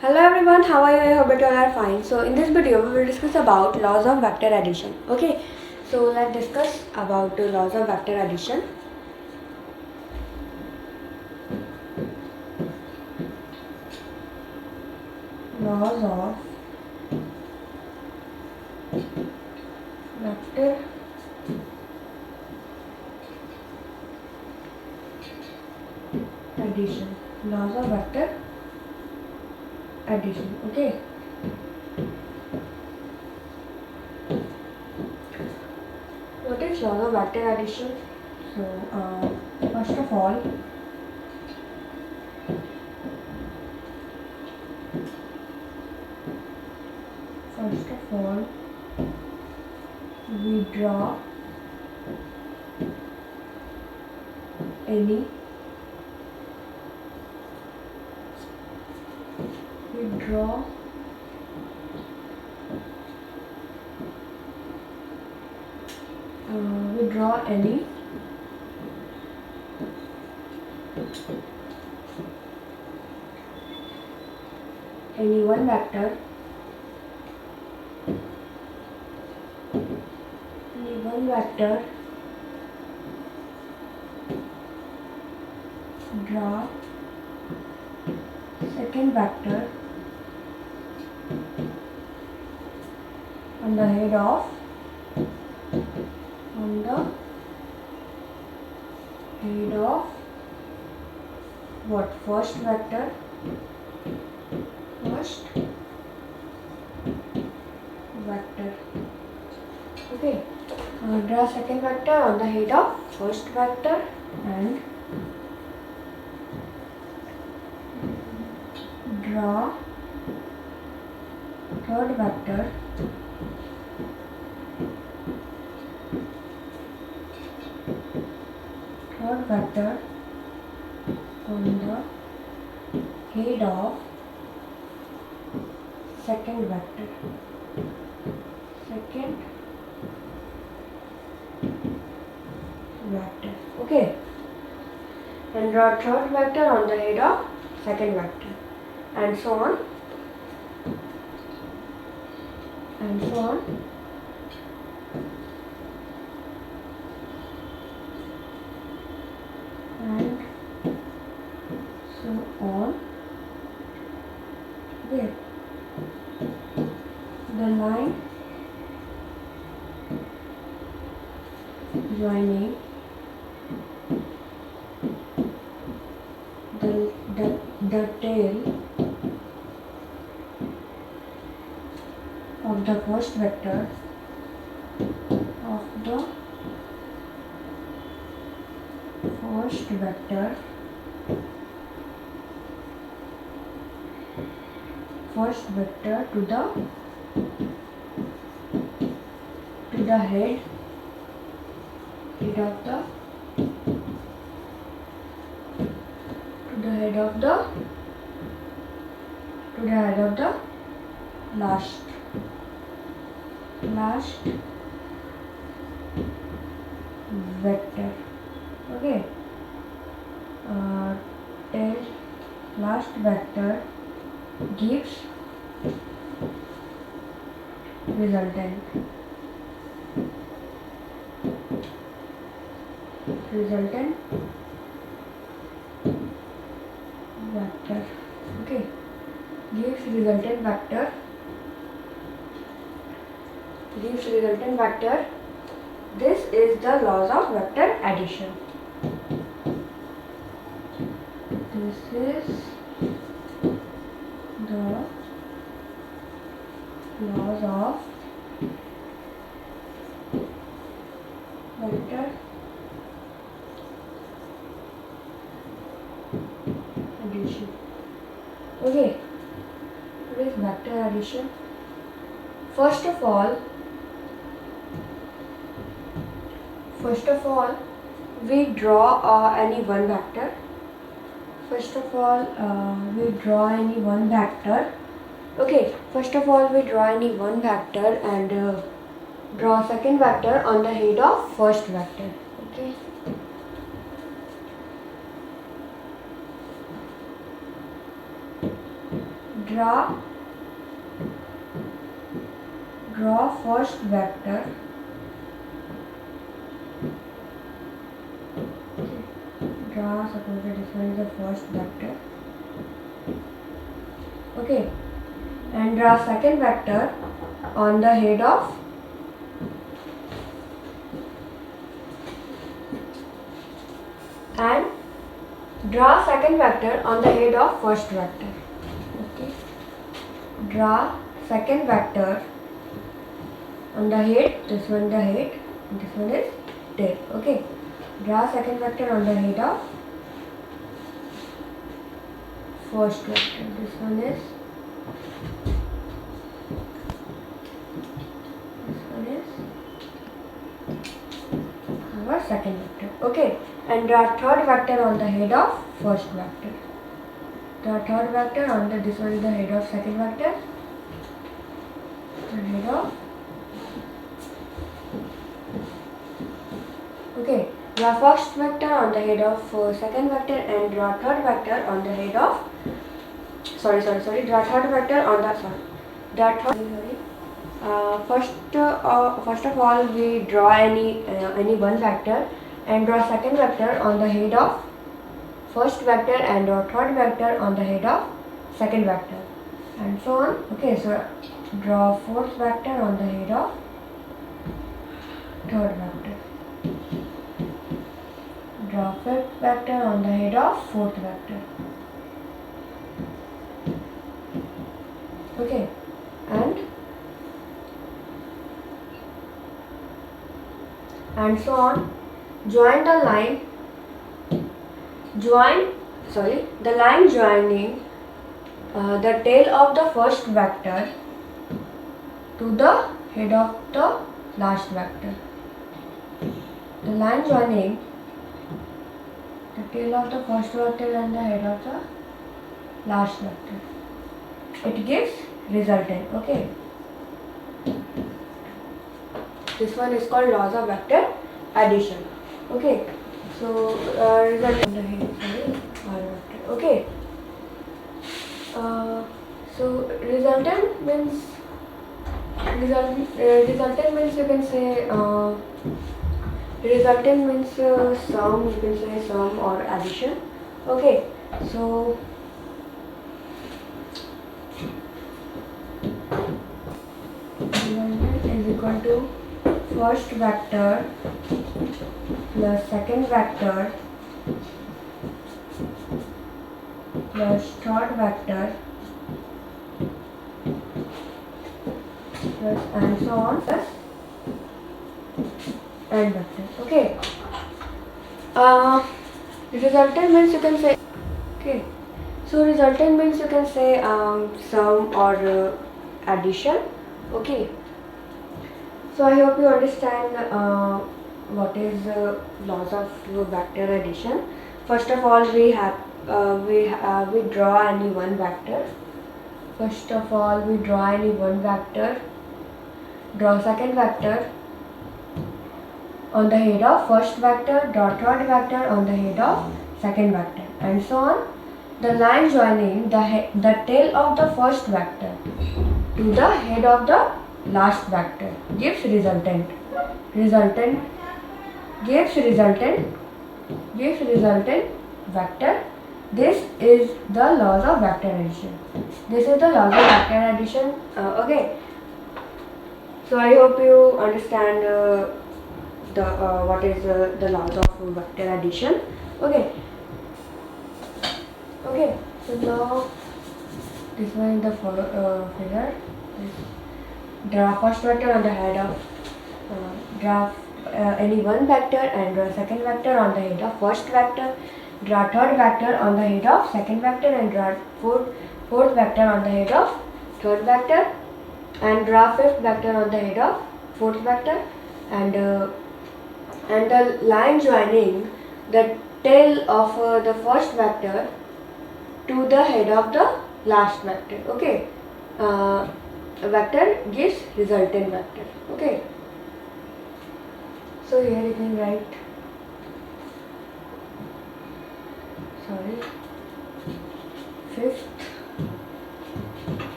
Hello everyone, how are you? I hope that you all are fine. So in this video we will discuss about laws of vector addition. Okay, so let's discuss about the laws of vector addition. Laws of vector addition. Laws of vector addition. Okay. What is laws of vector addition? So first of all, we draw any any one vector draw second vector on the head of what? First vector. Okay. Draw second vector on the head of first vector and draw third vector on the head of second vector. Okay, and draw third vector on the head of second vector, and so on and so on. Okay. The line joining the tail of the first vector to the head of the last vector. Okay. Tail last vector gives resultant vector. Okay, gives resultant vector. This is the laws of vector addition. This is the laws of vector addition. Okay, what is vector addition? First of all, we draw any one vector. Okay, first of all we draw any one vector and draw second vector on the head of first vector. Okay. draw first vector suppose this one is the first vector, okay, and draw second vector on the head of first vector, okay, draw second vector on the head, this one the head, this one is tail, okay, draw second vector on the head of first vector, this one is our second vector, okay, and draw third vector on the head of first vector, draw third vector on the, this one is the head of second vector, and head of, okay, draw first vector on the head of second vector and draw third vector on the head of, draw third vector on the, first of all we draw any one vector and draw second vector on the head of first vector and draw third vector on the head of second vector and so on, okay, so draw fourth vector on the head of third vector, draw fifth vector on the head of fourth vector, okay, and so on. Join the line, the line joining the tail of the first vector to the head of the last vector. The line joining the tail of the first vector and the head of the last vector. It gives resultant, okay. This one is called laws of vector addition, okay. So result on the head, vector, okay. So resultant means you can say resultant means sum, you can say sum or addition, okay. So resultant is equal to first vector plus second vector plus third vector plus and so on plus end vector, okay. Resultant means you can say, okay, so resultant means you can say sum or addition, okay. So I hope you understand what is laws of vector addition. First of all, we draw any one vector. Draw second vector on the head of first vector, draw third vector on the head of second vector, and so on. The line joining the tail of the first vector to the head of the last vector gives resultant. Resultant gives resultant vector. This is the laws of vector addition. Okay. So I hope you understand what is the laws of vector addition. Okay. Okay. So now this one is the figure. Draw first vector on the head of draw any one vector and draw second vector on the head of first vector. Draw third vector on the head of second vector and draw fourth vector on the head of third vector and draw fifth vector on the head of fourth vector and the line joining the tail of the first vector to the head of the last vector. Okay. A vector gives resultant vector. Okay. So here you can write, fifth,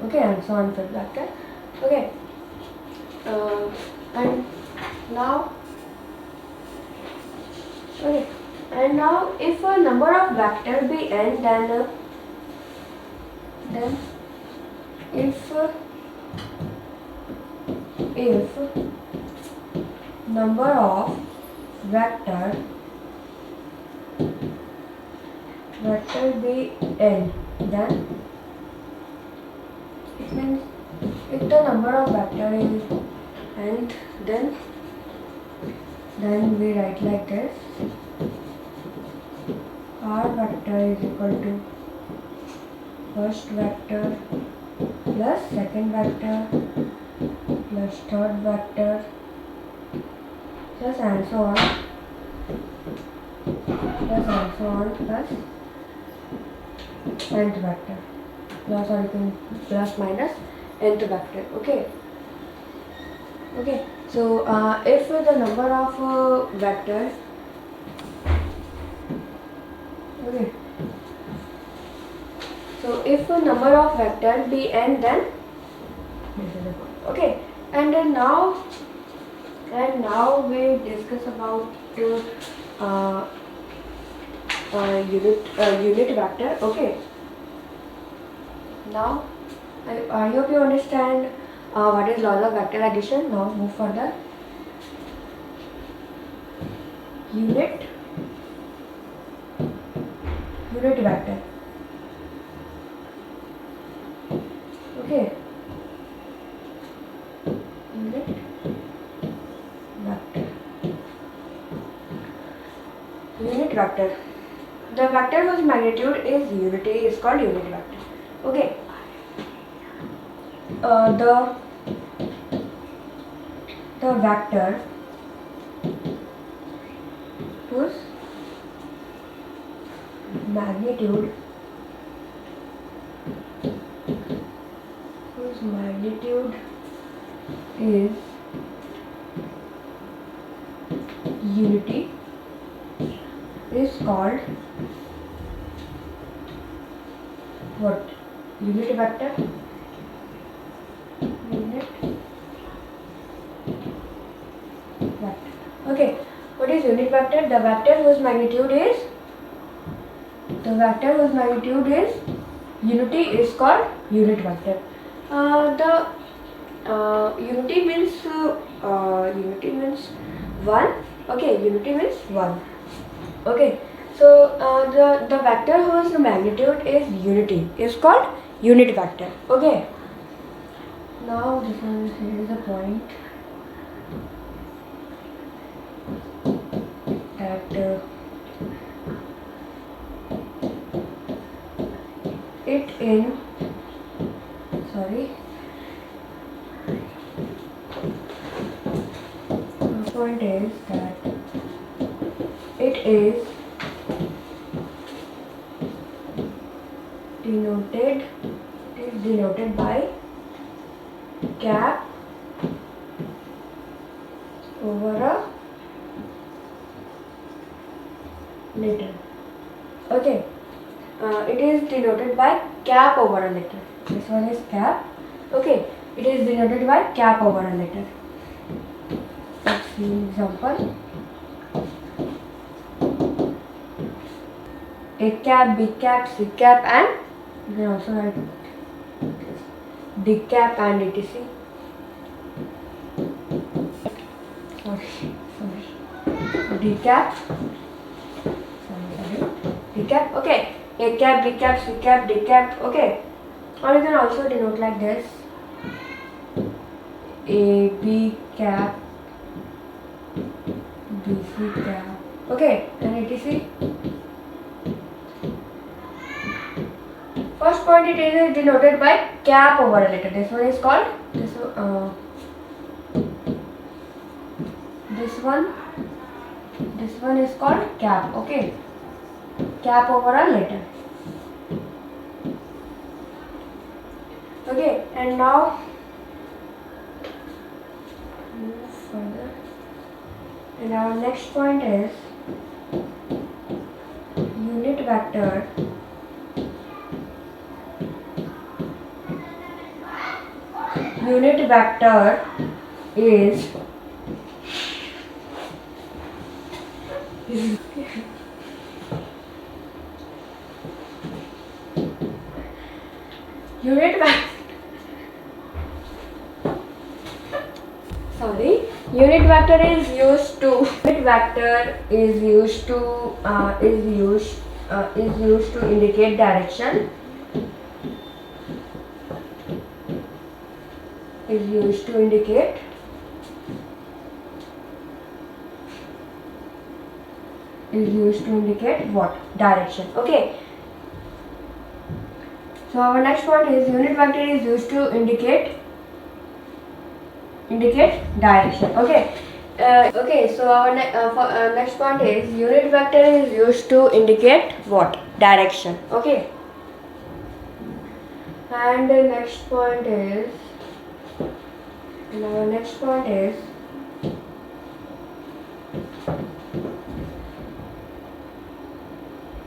okay, and so on fifth vector. Okay, and now okay, and now if a number of vector be n, then if number of vector be n, then it means if the number of vector is n, then we write like this: r vector is equal to first vector plus second vector plus third vector plus and so on plus nth vector plus minus nth vector. Okay, so if the number of vectors so if a number of vectors be n, then okay, and now we discuss about unit vector. Okay, now I hope you understand what is laws of vector addition. Now move further. Unit vector. Okay, unit vector. The vector whose magnitude is unity is called unit vector. Okay, the vector whose magnitude is unity is called what? Unit vector. Okay, what is unit vector? The vector whose magnitude is unity is called unit vector. The unity means 1. Okay, unity means 1. Okay, so the vector whose magnitude is unity is called unit vector. Okay, now here is a point that point is that it is denoted by cap over a letter. Okay, it is denoted by cap over a letter. This one is cap. Okay, it is denoted by cap over a letter. Let's see example. A cap, B cap, C cap, and you can also write D cap and etc. D cap. D cap. Okay. A cap, B cap, C cap, D cap. Okay. Or you can also denote like this: A B cap, B C cap. Okay, and etc. First point, it is denoted by cap over a letter. This one is called this one is called cap. Okay, cap over a letter. Okay, and now move further. And our next point is unit vector unit vector is unit vector unit vector is used to indicate direction, what? Direction. Okay. So our next point is unit vector is used to indicate direction. Okay. So our next point is unit vector is used to indicate what? Direction. Okay. And the next point is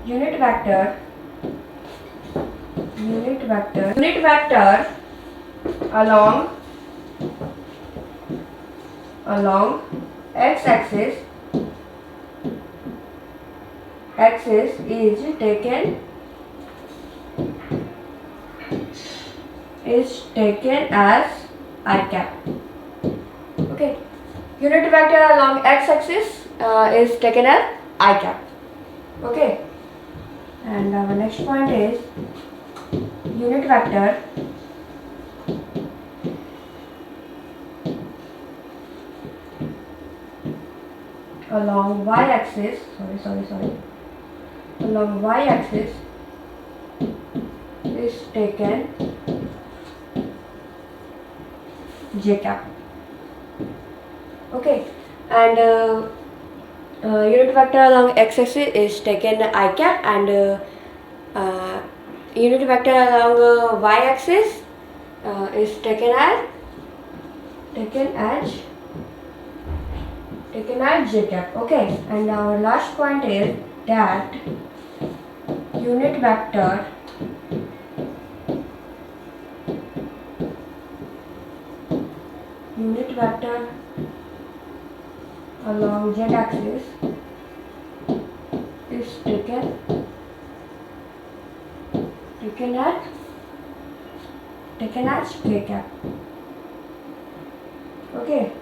unit vector along x-axis is taken as I cap. Okay, unit vector along x-axis is taken as I cap. Okay, and our next point is unit vector along y-axis. Along y-axis is taken j cap. Okay, and unit vector along x-axis is taken I cap, and unit vector along y-axis is taken as j cap. Okay, and our last point is that unit vector along z-axis is taken as k cap. Okay.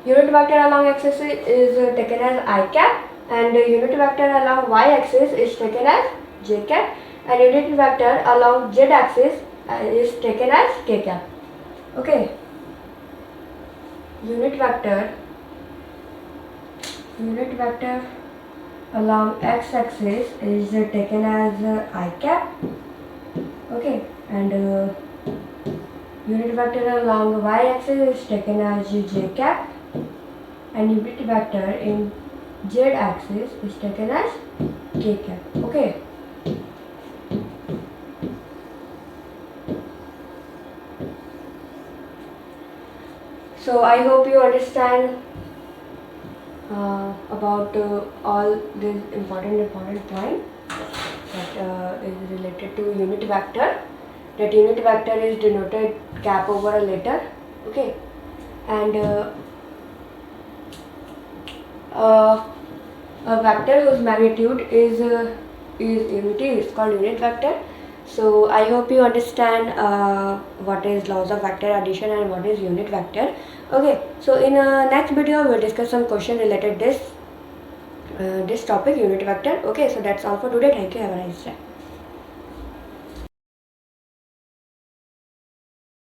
Unit vector along x-axis is taken as I cap, and unit vector along y-axis is taken as j cap, and unit vector along z-axis is taken as k cap. Okay. Unit vector along x-axis is taken as I cap. Okay, and unit vector along y-axis is taken as j cap, and unit vector in z-axis is taken as k cap. Okay. So I hope you understand about all these important points that is related to unit vector. That unit vector is denoted cap over a letter. Okay, and a vector whose magnitude is unity is called unit vector. So I hope you understand what is laws of vector addition and what is unit vector. Okay, so in next video we'll discuss some question related this topic, unit vector. Okay, so that's all for today. Thank you. Have a nice day.